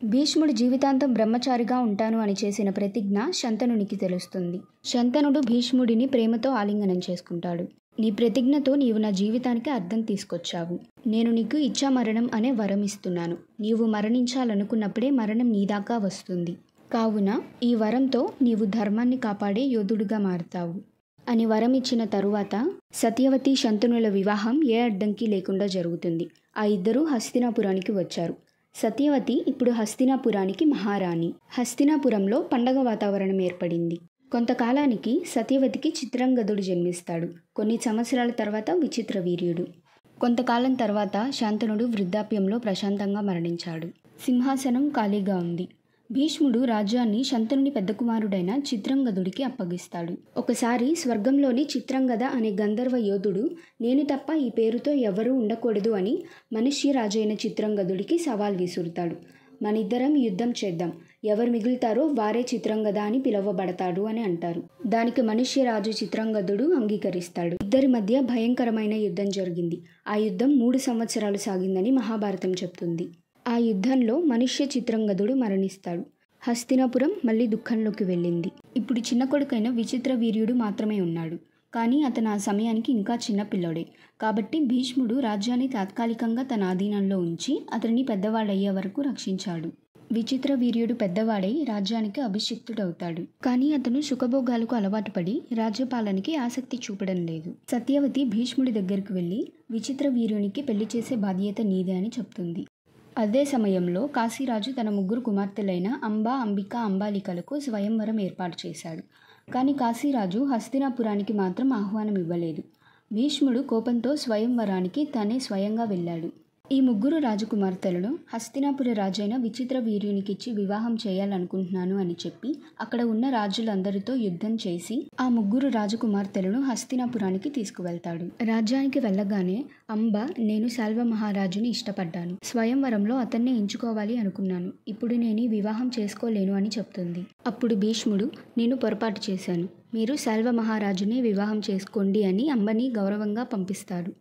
భీష్ముడు జీవితాంతం బ్రహ్మచారిగా ఉంటాను అని చేసిన ప్రతిజ్ఞ శంతనునికి తెలుస్తుంది. శంతనుడు భీష్ముడిని ప్రేమతో ఆలింగనం చేసుకుంటాడు. నీ ప్రతిజ్ఞతో నీవు నా జీవితానికి అర్థం తీసుకొచ్చావు. నేను నీకు ఇచ్ఛామరణం అనే వరం ఇస్తున్నాను. నీవు మరణించాలనుకున్నప్పుడే మరణం నీదాకా వస్తుంది. కావున ఈ వరంతో నీవు ధర్మాన్ని కాపాడే యోధుడిగా మారుతావు అని వరం ఇచ్చిన తరువాత సత్యవతి శంతనుల వివాహం ఏ అడ్డంకి లేకుండా జరుగుతుంది. ఆ ఇద్దరూ హస్తినాపురానికి వచ్చారు. సత్యవతి ఇప్పుడు హస్తినాపురానికి మహారాణి. హస్తినాపురంలో పండగ వాతావరణం ఏర్పడింది. కొంతకాలానికి సత్యవతికి చిత్రంగదుడు జన్మిస్తాడు. కొన్ని సంవత్సరాల తర్వాత విచిత్రవీర్యుడు. కొంతకాలం తర్వాత శాంతనుడు వృద్ధాప్యంలో ప్రశాంతంగా మరణించాడు. సింహాసనం ఖాళీగా ఉంది. భీష్ముడు రాజ్యాన్ని శంతనుని పెద్ద కుమారుడైన చిత్రంగదుడికి అప్పగిస్తాడు. ఒకసారి స్వర్గంలోని చిత్రంగద అనే గంధర్వ యోధుడు నేను తప్ప ఈ పేరుతో ఎవరూ ఉండకూడదు అని మనుష్య రాజైన చిత్రంగదుడికి సవాల్ విసురుతాడు. మనిద్దరం యుద్ధం చేద్దాం, ఎవరు మిగులుతారో వారే చిత్రంగద అని పిలువబడతాడు అని అంటారు. దానికి మనుష్య రాజు చిత్రంగదుడు అంగీకరిస్తాడు. ఇద్దరి మధ్య భయంకరమైన యుద్ధం జరిగింది. ఆ యుద్ధం 3 సంవత్సరాలు సాగిందని మహాభారతం చెప్తుంది. ఆ యుద్ధంలో మనుష్య చిత్రంగదుడు మరణిస్తాడు. హస్తినాపురం మళ్ళీ దుఃఖంలోకి వెళ్ళింది. ఇప్పుడు చిన్న కొడుకైన విచిత్రవీర్యుడు మాత్రమే ఉన్నాడు. కానీ అతను ఆ సమయానికి ఇంకా చిన్న పిల్లోడే. కాబట్టి భీష్ముడు రాజ్యాన్ని తాత్కాలికంగా తన ఆధీనంలో ఉంచి అతన్ని పెద్దవాడయ్యే వరకు రక్షించాడు. విచిత్రవీర్యుడు పెద్దవాడై రాజ్యానికి అభిషిక్తుడవుతాడు. కానీ అతను సుఖభోగాలకు అలవాటు పడి రాజ్యపాలనకి ఆసక్తి చూపడం లేదు. సత్యవతి భీష్ముడి దగ్గరికి వెళ్ళి విచిత్రవీర్యునికి పెళ్లి చేసే బాధ్యత నీదే అని చెప్తుంది. అదే సమయంలో కాశీరాజు తన 3 కుమార్తెలైన అంబ, అంబిక, అంబాలికలకు స్వయంవరం ఏర్పాటు చేశాడు. కానీ కాశీరాజు హస్తినాపురానికి మాత్రం ఆహ్వానం ఇవ్వలేదు. భీష్ముడు కోపంతో స్వయంవరానికి తనే స్వయంగా వెళ్ళాడు. ఈ 3 రాజకుమార్తెలను హస్తినాపుర రాజైన విచిత్రవీర్యునికిచ్చి వివాహం చేయాలనుకుంటున్నాను అని చెప్పి అక్కడ ఉన్న రాజులందరితో యుద్ధం చేసి ఆ 3 రాజకుమార్తెలను హస్తినాపురానికి తీసుకువెళ్తాడు. రాజ్యానికి వెళ్ళగానే అంబ, నేను శాల్వ మహారాజుని ఇష్టపడ్డాను. స్వయంవరంలో అతన్నే ఎంచుకోవాలి అనుకున్నాను. ఇప్పుడు నేను ఈ వివాహం చేసుకోలేను అని చెప్తుంది. అప్పుడు భీష్ముడు, నేను పొరపాటు చేశాను. మీరు శాల్వ మహారాజునే వివాహం చేసుకోండి అని అంబని గౌరవంగా పంపిస్తాడు.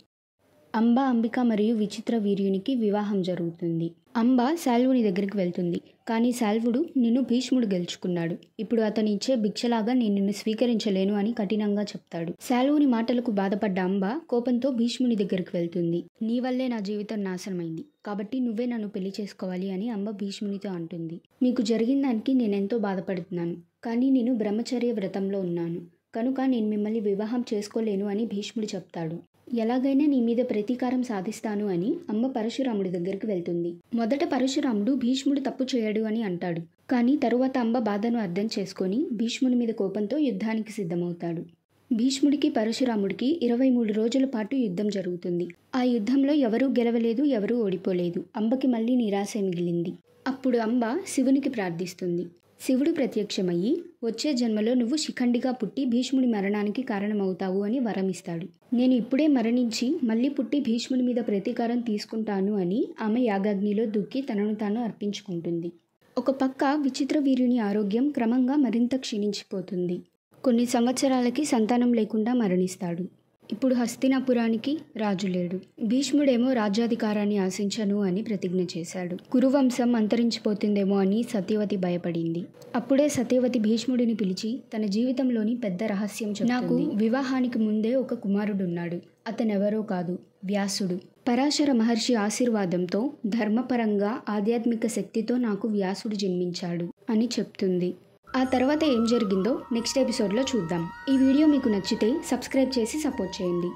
అంబ, అంబిక మరియు విచిత్రవీర్యునికి వివాహం జరుగుతుంది. అంబ శాల్వుని దగ్గరికి వెళ్తుంది. కానీ శాల్వుడు నిన్ను భీష్ముడు గెలుచుకున్నాడు. ఇప్పుడు అతను ఇచ్చే భిక్షలాగా నేను నిన్ను స్వీకరించలేను అని కఠినంగా చెప్తాడు. శాల్వుని మాటలకు బాధపడ్డ అంబ కోపంతో భీష్ముని దగ్గరికి వెళ్తుంది. నీ వల్లే నా జీవితం నాశనమైంది. కాబట్టి నువ్వే నన్ను పెళ్లి చేసుకోవాలి అని అంబ భీష్మునితో అంటుంది. మీకు జరిగిన దానికి నేనెంతో బాధపడుతున్నాను. కానీ నేను బ్రహ్మచర్య వ్రతంలో ఉన్నాను. కనుక నేను మిమ్మల్ని వివాహం చేసుకోలేను అని భీష్ముడు చెప్తాడు. ఎలాగైనా నీ మీద ప్రతీకారం సాధిస్తాను అని అంబ పరశురాముడి దగ్గరికి వెళ్తుంది. మొదట పరశురాముడు భీష్ముడు తప్పు చేయడు అని అంటాడు. కానీ తరువాత అంబ బాధను అర్థం చేసుకొని భీష్ముడి మీద కోపంతో యుద్ధానికి సిద్ధమవుతాడు. భీష్ముడికి పరశురాముడికి 23 రోజుల పాటు యుద్ధం జరుగుతుంది. ఆ యుద్ధంలో ఎవరూ గెలవలేదు, ఎవరూ ఓడిపోలేదు. అంబకి మళ్ళీ నిరాశ మిగిలింది. అప్పుడు అంబ శివునికి ప్రార్థిస్తుంది. శివుడు ప్రత్యక్షమయ్యి వచ్చే జన్మలో నువ్వు శిఖండిగా పుట్టి భీష్ముడి మరణానికి కారణమవుతావు అని వరమిస్తాడు. నేను ఇప్పుడే మరణించి మళ్ళీ పుట్టి భీష్ముడి మీద ప్రతీకారం తీసుకుంటాను అని ఆమె యాగాగ్నిలో దూకి తనను తాను అర్పించుకుంటుంది. ఒక పక్క విచిత్రవీర్యుని ఆరోగ్యం క్రమంగా మరింత క్షీణించిపోతుంది. కొన్ని సంవత్సరాలకి సంతానం లేకుండా మరణిస్తాడు. ఇప్పుడు హస్తినాపురానికి రాజు లేడు. భీష్ముడేమో రాజ్యాధికారాన్ని ఆశించను అని ప్రతిజ్ఞ చేశాడు. కురువంశం అంతరించిపోతుందేమో అని సత్యవతి భయపడింది. అప్పుడే సత్యవతి భీష్ముడిని పిలిచి తన జీవితంలోని పెద్ద రహస్యం చెప్తుంది. నాకు వివాహానికి ముందే ఒక కుమారుడున్నాడు. అతనెవరో కాదు, వ్యాసుడు. పరాశర మహర్షి ఆశీర్వాదంతో ధర్మపరంగా ఆధ్యాత్మిక శక్తితో నాకు వ్యాసుడు జన్మించాడు అని చెప్తుంది. ఆ తర్వాత ఏం జరిగిందో నెక్స్ట్ ఎపిసోడ్లో చూద్దాం. ఈ వీడియో మీకు నచ్చితే సబ్స్క్రైబ్ చేసి సపోర్ట్ చేయండి.